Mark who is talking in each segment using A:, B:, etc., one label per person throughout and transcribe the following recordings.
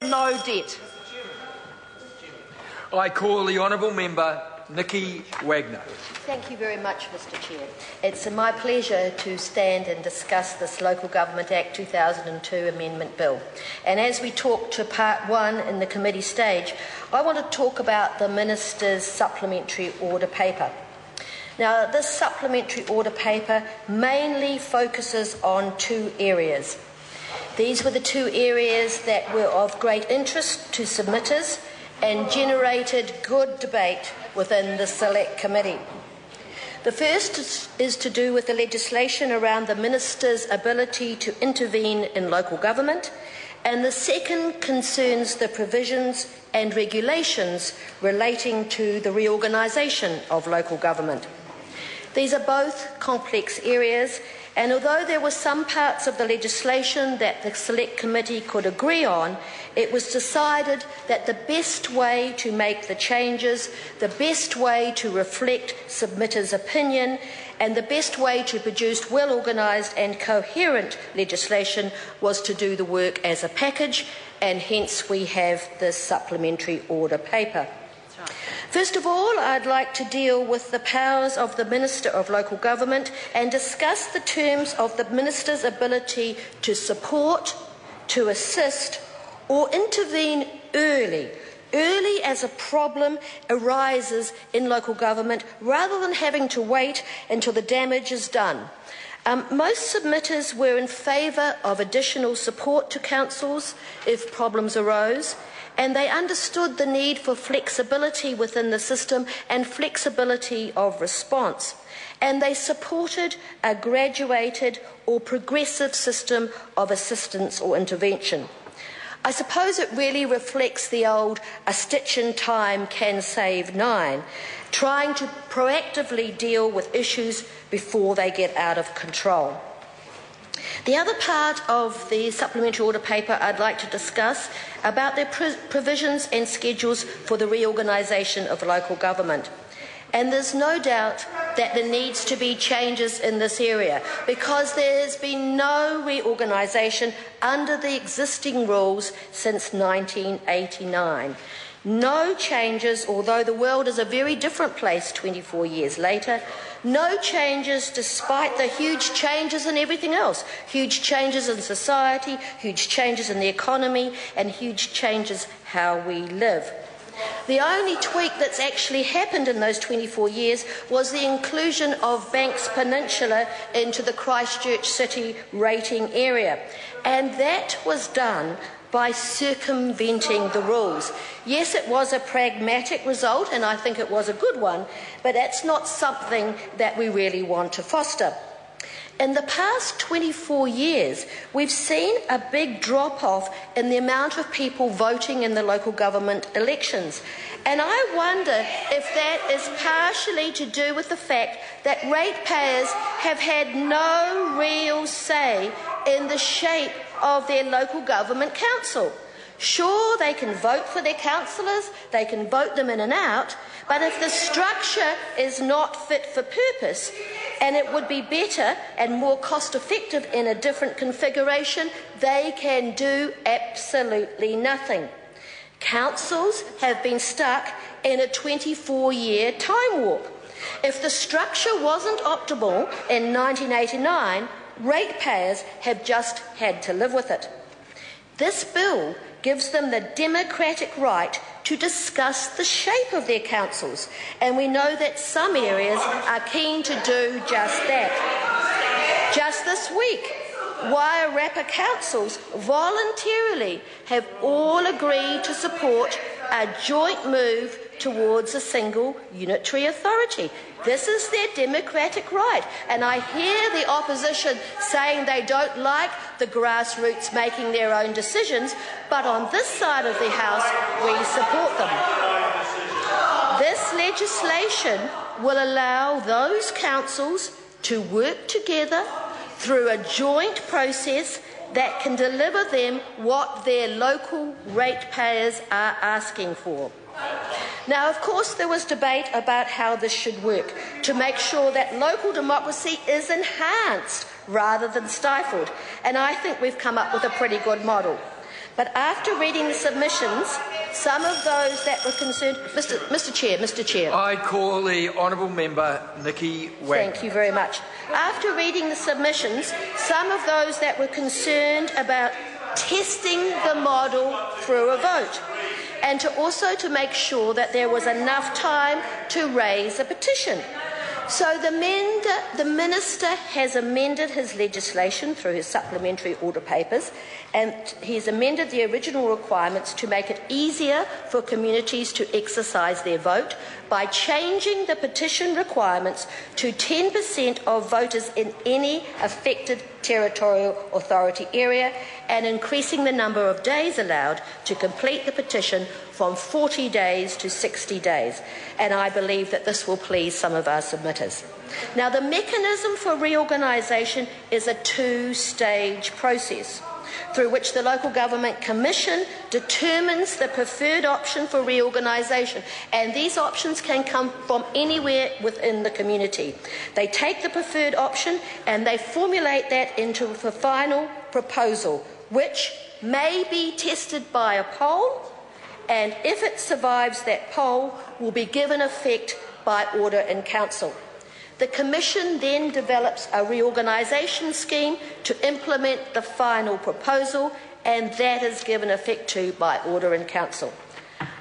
A: no debt.
B: I call the honourable member Nikki Wagner.
C: Thank you very much, Mr Chair. It's my pleasure to stand and discuss this Local Government Act 2002 Amendment Bill. And as we talk to Part 1 in the committee stage, I want to talk about the Minister's Supplementary Order Paper. Now, this Supplementary Order Paper mainly focuses on two areas. These were the two areas that were of great interest to submitters and generated good debate within the Select Committee. The first is to do with the legislation around the Minister's ability to intervene in local government, and the second concerns the provisions and regulations relating to the reorganisation of local government. These are both complex areas, and although there were some parts of the legislation that the Select Committee could agree on, it was decided that the best way to make the changes, the best way to reflect submitters' opinion, and the best way to produce well-organised and coherent legislation was to do the work as a package, and hence we have this supplementary order paper. First of all, I'd like to deal with the powers of the Minister of Local Government and discuss the terms of the Minister's ability to support, to assist or intervene early as a problem arises in local government, rather than having to wait until the damage is done. Most submitters were in favour of additional support to councils if problems arose, and they understood the need for flexibility within the system and flexibility of response. And they supported a graduated or progressive system of assistance or intervention. I suppose it really reflects the old "a stitch in time can save nine," trying to proactively deal with issues before they get out of control. The other part of the supplementary order paper I'd like to discuss about their provisions and schedules for the reorganisation of local government. And there's no doubt that there needs to be changes in this area, because there has been no reorganisation under the existing rules since 1989. No changes, although the world is a very different place 24 years later. No changes despite the huge changes in everything else. Huge changes in society, huge changes in the economy, and huge changes how we live. The only tweak that's actually happened in those 24 years was the inclusion of Banks Peninsula into the Christchurch City rating area. And that was done by circumventing the rules. Yes, it was a pragmatic result, and I think it was a good one, but that's not something that we really want to foster. In the past 24 years, we've seen a big drop-off in the amount of people voting in the local government elections. And I wonder if that is partially to do with the fact that ratepayers have had no real say in the shape of their local government council. Sure, they can vote for their councillors, they can vote them in and out, but if the structure is not fit for purpose, and it would be better and more cost-effective in a different configuration, they can do absolutely nothing. Councils have been stuck in a 24-year time warp. If the structure wasn't optimal in 1989, ratepayers have just had to live with it. This bill gives them the democratic right to discuss the shape of their councils, and we know that some areas are keen to do just that. Just this week, Wairarapa councils voluntarily have all agreed to support a joint move towards a single unitary authority. This is their democratic right, and I hear the opposition saying they don't like the grassroots making their own decisions, but on this side of the House we support them. This legislation will allow those councils to work together through a joint process that can deliver them what their local ratepayers are asking for. Now, of course, there was debate about how this should work to make sure that local democracy is enhanced rather than stifled, and I think we've come up with a pretty good model. But after reading the submissions, some of those that were concerned... Mr Chair.
B: I call the honourable member Nikki Wagner.
C: Thank you very much. After reading the submissions, some of those that were concerned about testing the model through a vote, and to make sure that there was enough time to raise a petition. So the Minister has amended his legislation through his supplementary order papers, and he's amended the original requirements to make it easier for communities to exercise their vote by changing the petition requirements to 10% of voters in any affected territorial authority area and increasing the number of days allowed to complete the petition from 40 days to 60 days. And I believe that this will please some of our submitters. Now, the mechanism for reorganisation is a two-stage process through which the Local Government Commission determines the preferred option for reorganisation, and these options can come from anywhere within the community. They take the preferred option and they formulate that into the final proposal, which may be tested by a poll, and if it survives that poll, will be given effect by order in council. The Commission then develops a reorganisation scheme to implement the final proposal, and that is given effect to by order in council.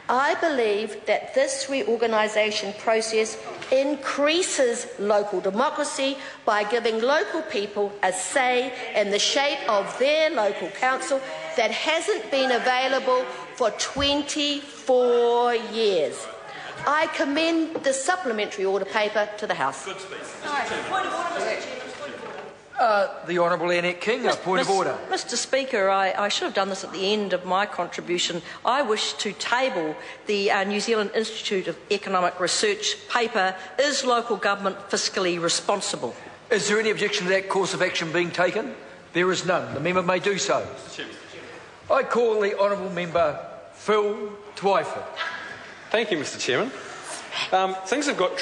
C: I believe that this reorganisation process increases local democracy by giving local people a say in the shape of their local council that hasn't been available for 24 years. I commend the supplementary order paper to the House.
B: The Honourable Annette King, a point of order.
A: Mr Speaker, I should have done this at the end of my contribution. I wish to table the New Zealand Institute of Economic Research paper, Is Local Government Fiscally Responsible?
B: Is there any objection to that course of action being taken? There is none. The member may do so. I call the honourable member Phil Twyford.
D: Thank you, Mr Chairman. Things have got